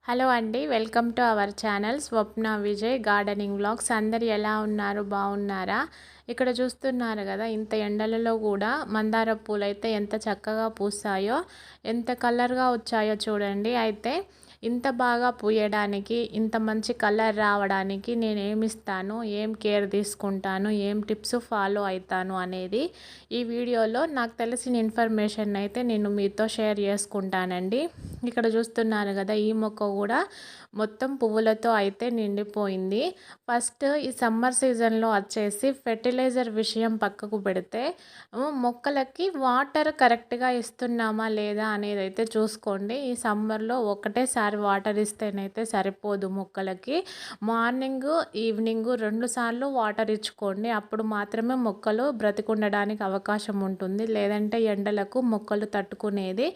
Hello అండి. Welcome to our channel Swapna Vijay gardening vlogs. అందరు ఎలా ఉన్నారు? బాగున్నారా? ఇక్కడ చూస్తున్నారు కదా, ఇంత ఎండలలో కూడా మందార పూలైతే ఎంత చక్కగా పూస్తాయో, ఎంత కలర్గా వచ్చాయో చూడండి. అయితే ఇంత బాగా పూయడానికి, ఇంత మంచి కలర్ రావడానికి నేను ఏమిస్తాను, ఏం కేర్ తీసుకుంటాను, ఏం టిప్స్ ఫాలో అవుతాను అనేది ఈ వీడియోలో నాకు తెలిసిన ఇన్ఫర్మేషన్ అయితే నేను మీతో షేర్ చేసుకుంటానండి. ఇక్కడ చూస్తున్నారు కదా, ఈ మొక్క కూడా మొత్తం పువ్వులతో అయితే నిండిపోయింది. ఫస్ట్ ఈ సమ్మర్ సీజన్లో వచ్చేసి ఫెర్టిలైజర్ విషయం పక్కకు పెడితే మొక్కలకి వాటర్ కరెక్ట్గా ఇస్తున్నామా లేదా అనేది అయితే చూసుకోండి. ఈ సమ్మర్లో ఒకటేసారి వాటర్ ఇస్తేనైతే సరిపోదు. మొక్కలకి మార్నింగ్ ఈవినింగ్ 2 సార్లు వాటర్ ఇచ్చుకోండి. అప్పుడు మాత్రమే మొక్కలు బ్రతికుండడానికి అవకాశం ఉంటుంది. లేదంటే ఎండలకు మొక్కలు తట్టుకునేది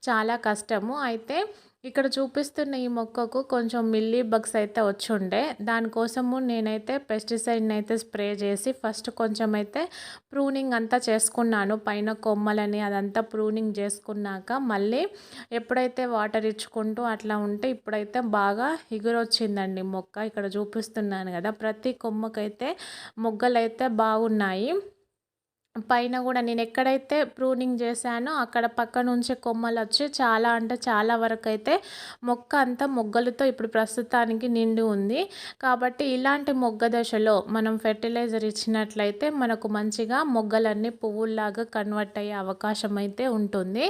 చాలా కష్టము. అయితే ఇక్కడ చూపిస్తున్న ఈ మొక్కకు కొంచెం మిల్లీ బగ్స్ అయితే వచ్చుండే, దానికోసము నేనైతే పెస్టిసైడ్ని అయితే స్ప్రే చేసి ఫస్ట్ కొంచెం అయితే ప్రూనింగ్ అంతా చేసుకున్నాను. పైన కొమ్మలని అదంతా ప్రూనింగ్ చేసుకున్నాక మళ్ళీ ఎప్పుడైతే వాటర్ ఇచ్చుకుంటూ అట్లా ఉంటే ఇప్పుడైతే బాగా ఎగురొచ్చిందండి మొక్క. ఇక్కడ చూపిస్తున్నాను కదా, ప్రతి కొమ్మకైతే మొగ్గలైతే బాగున్నాయి. పైన కూడా నేను ఎక్కడైతే ప్రూనింగ్ చేశానో అక్కడ పక్క నుంచి కొమ్మలు వచ్చి చాలా అంటే చాలా వరకు అయితే మొక్క అంతా మొగ్గలతో ఇప్పుడు ప్రస్తుతానికి నిండి ఉంది. కాబట్టి ఇలాంటి మొగ్గ దశలో మనం ఫెర్టిలైజర్ ఇచ్చినట్లయితే మనకు మంచిగా మొగ్గలన్నీ పువ్వుల్లాగా కన్వర్ట్ అయ్యే అవకాశం అయితే ఉంటుంది.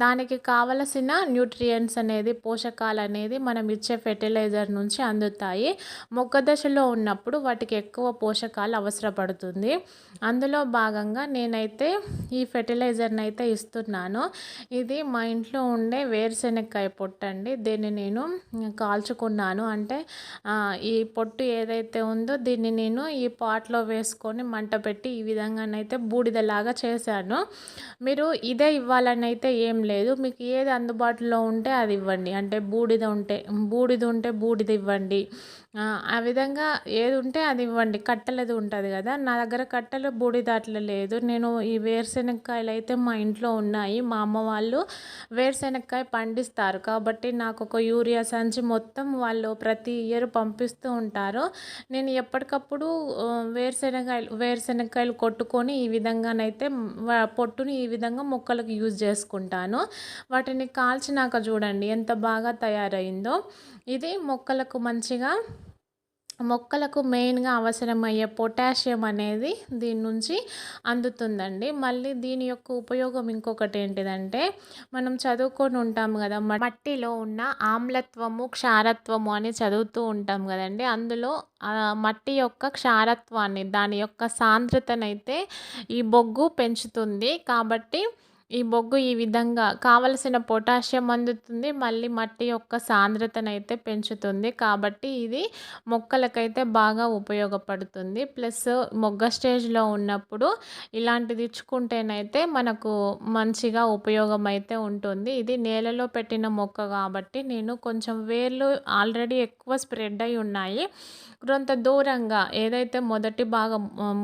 దానికి కావలసిన న్యూట్రియంట్స్ అనేది, పోషకాలు అనేది మనం ఇచ్చే ఫెర్టిలైజర్ నుంచి అందుతాయి. మొగ్గ దశలో ఉన్నప్పుడు వాటికి ఎక్కువ పోషకాలు అవసరపడుతుంది. అందులో భాగంగా నేనైతే ఈ ఫెర్టిలైజర్ని అయితే ఇస్తున్నాను. ఇది మా ఇంట్లో ఉండే వేరుశెనక్కాయ పొట్టు అండి. దీన్ని నేను కాల్చుకున్నాను. అంటే ఈ పొట్టు ఏదైతే ఉందో దీన్ని నేను ఈ పాట్లో వేసుకొని మంట పెట్టి ఈ విధంగానైతే బూడిదలాగా చేశాను. మీరు ఇదే ఇవ్వాలని అయితే ఏం లేదు, మీకు ఏది అందుబాటులో ఉంటే అది ఇవ్వండి. అంటే బూడిద ఉంటే బూడిద ఇవ్వండి. ఆ విధంగా ఏది ఉంటే అది ఇవ్వండి. కట్టెలది ఉంటుంది కదా, నా దగ్గర కట్టెలు బూడిద అట్లా లేదు. నేను ఈ వేరుశెనక్కాయలు అయితే మా ఇంట్లో ఉన్నాయి. మా అమ్మ వాళ్ళు వేరుశెనక్కాయ పండిస్తారు కాబట్టి నాకు ఒక యూరియా సంచి మొత్తం వాళ్ళు ప్రతి ఇయర్ పంపిస్తూ ఉంటారు. నేను ఎప్పటికప్పుడు వేరుశెనక్కాయలు కొట్టుకొని ఈ విధంగానైతే పొట్టుని ఈ విధంగా మొక్కలకు యూజ్ చేసుకుంటాను. వాటిని కాల్చినాక చూడండి ఎంత బాగా తయారైందో. ఇది మొక్కలకు మెయిన్గా అవసరమయ్యే పొటాషియం అనేది దీని నుంచి అందుతుందండి. మళ్ళీ దీని యొక్క ఉపయోగం ఇంకొకటి ఏంటిదంటే, మనం చదువుకొని ఉంటాం కదా, మట్టిలో ఉన్న ఆమ్లత్వము, క్షారత్వము అని చదువుతూ ఉంటాం కదండి. అందులో మట్టి యొక్క క్షారత్వాన్ని, దాని యొక్క సాంద్రతనైతే ఈ బొగ్గు పెంచుతుంది. కాబట్టి ఈ బొగ్గు ఈ విధంగా కావలసిన పొటాషియం అందుతుంది, మళ్ళీ మట్టి యొక్క సాంద్రతనైతే పెంచుతుంది. కాబట్టి ఇది మొక్కలకైతే బాగా ఉపయోగపడుతుంది. ప్లస్ మొగ్గ స్టేజ్లో ఉన్నప్పుడు ఇలాంటిది ఇచ్చుకుంటేనైతే మనకు మంచిగా ఉపయోగం అయితే ఉంటుంది. ఇది నేలలో పెట్టిన మొక్క కాబట్టి నేను కొంచెం వేర్లు ఆల్రెడీ ఎక్కువ స్ప్రెడ్ అయి ఉన్నాయి. కొంత దూరంగా ఏదైతే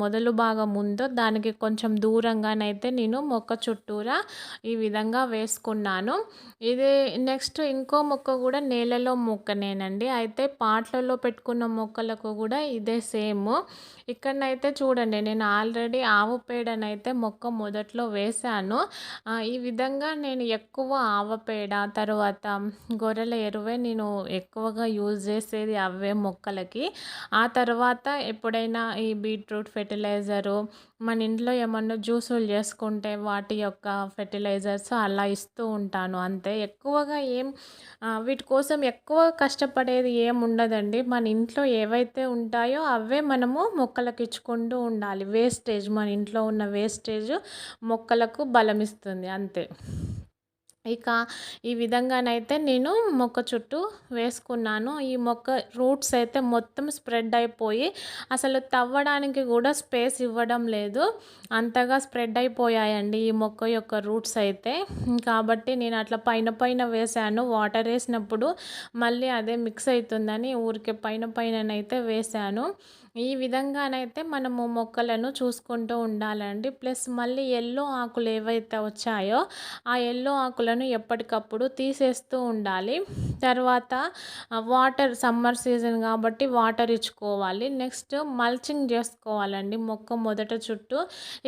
మొదలు భాగం ఉందో దానికి కొంచెం దూరంగానైతే నేను మొక్క చుట్టూరా ఈ విధంగా వేసుకున్నాను. ఇది నెక్స్ట్ ఇంకో మొక్క కూడా నేలలో మొక్కనేనండి. అయితే పాట్లలో పెట్టుకున్న మొక్కలకు కూడా ఇదే సేమ్. ఇక్కడనైతే చూడండి, నేను ఆల్రెడీ ఆవు పేడనైతే మొక్క మొదట్లో వేశాను. ఈ విధంగా నేను ఎక్కువ ఆవపేడ, తర్వాత గొర్రెల ఎరువే నేను ఎక్కువగా యూజ్ చేసేది, అవే మొక్కలకి. ఆ తర్వాత ఎప్పుడైనా ఈ బీట్రూట్ ఫెర్టిలైజరు, మన ఇంట్లో ఏమన్నా జ్యూసులు చేసుకుంటే వాటి యొక్క ఫెర్టిలైజర్స్ అలా ఇస్తూ ఉంటాను అంతే. ఎక్కువగా వీటి కోసం ఎక్కువ కష్టపడేది ఏం ఉండదండి. మన ఇంట్లో ఏవైతే ఉంటాయో అవే మనము మొక్కలకు ఇచ్చుకుంటూ ఉండాలి. మన ఇంట్లో ఉన్న వేస్టేజ్ మొక్కలకు బలమిస్తుంది అంతే. ఇక ఈ విధంగానైతే నేను మొక్క చుట్టూ వేసుకున్నాను. ఈ మొక్క రూట్స్ అయితే మొత్తం స్ప్రెడ్ అయిపోయి అసలు తవ్వడానికి కూడా స్పేస్ ఇవ్వడం లేదు, అంతగా స్ప్రెడ్ అయిపోయాయండి ఈ మొక్క యొక్క రూట్స్ అయితే. కాబట్టి నేను అట్లా పైన వేసాను. వాటర్ వేసినప్పుడు మళ్ళీ అదే మిక్స్ అవుతుందని ఊరికే పైననైతే వేసాను. ఈ విధంగానైతే మనము మొక్కలను చూసుకుంటూ ఉండాలండి. ప్లస్ మళ్ళీ యెల్లో ఆకులు ఏవైతే వచ్చాయో ఆ యెల్లో ఆకులను ఎప్పటికప్పుడు తీసేస్తూ ఉండాలి. తర్వాత వాటర్ సమ్మర్ సీజన్ కాబట్టి వాటర్ ఇచ్చుకోవాలి. నెక్స్ట్ మల్చింగ్ చేసుకోవాలండి మొక్క మొదట చుట్టూ.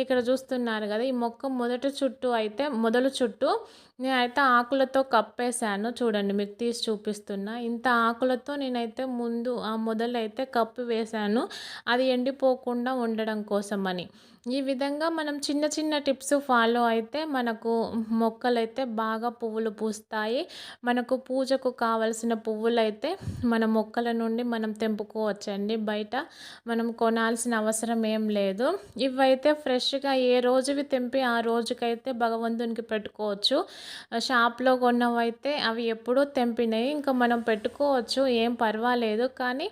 ఇక్కడ చూస్తున్నారు కదా, ఈ మొక్క మొదటి చుట్టూ అయితే మొదలు చుట్టూ నేనైతే ఆకులతో కప్పేసాను. చూడండి మీకు తీసి చూపిస్తున్నా. ఇంత ఆకులతో నేనైతే ముందు ఆ మొదలైతే కప్పి వేశాను, అది ఎండిపోకుండా ఉండడం కోసమని. ఈ విధంగా మనం చిన్న చిన్న టిప్స్ ఫాలో అయితే మనకు మొక్కలైతే బాగా పువ్వులు పూస్తాయి. మనకు పూజకు కావలసిన పువ్వులైతే మన మొక్కల నుండి మనం తెంపుకోవచ్చండి. బయట మనం కొనాల్సిన అవసరం ఏం లేదు. ఇవైతే ఫ్రెష్‌గా ఏ రోజువి తెంపి ఆ రోజుకైతే భగవంతునికి పెట్టుకోవచ్చు. షాప్‌లో కొన్నవైతే అవి ఎప్పుడో తెంపినయి. ఇంకా మనం పెట్టుకోవచ్చు, ఏం పర్వాలేదు. కానీ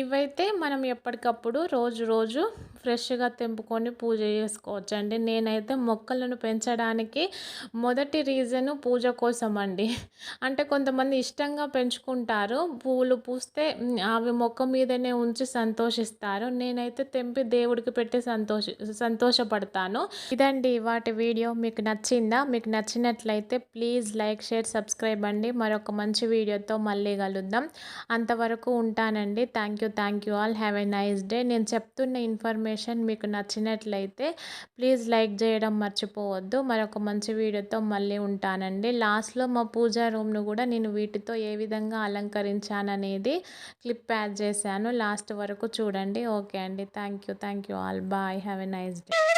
ఇవైతే మనం ఎప్పటికప్పుడు రోజు రోజు ఫ్రెష్‌గా తెంపుకొని పూజ చేసుకోవచ్చండి. నేనైతే మొక్కలను పెంచడానికి మొదటి రీజను పూజ కోసమండి. అంటే కొంతమంది ఇష్టంగా పెంచుకుంటారు. పువ్వులు పూస్తే అవి మొక్క మీదనే ఉంచి సంతోషిస్తారు. నేనైతే తెంపి దేవుడికి పెట్టి సంతోషపడతాను. ఇదండి వాటి వీడియో. మీకు నచ్చిందా? మీకు నచ్చినట్లయితే ప్లీజ్ లైక్, షేర్, సబ్స్క్రైబ్ అండి. మరొక మంచి వీడియోతో మళ్ళీ కలుద్దాం. అంతవరకు ఉంటానండి. Thank you all. Have a nice day. నేను చెప్తున్న ఇన్ఫర్మేషన్ మీకు నచ్చినట్లయితే ప్లీజ్ లైక్ చేయడం మర్చిపోవద్దు. మరొక మంచి వీడియోతో మళ్ళీ ఉంటానండి. లాస్ట్‌లో మా పూజా రూమ్‌ను కూడా నేను వీటితో ఏ విధంగా అలంకరించాననేది క్లిప్ యాడ్ చేశాను. లాస్ట్ వరకు చూడండి. ఓకే అండి. Thank you all. Bye. Have a nice day.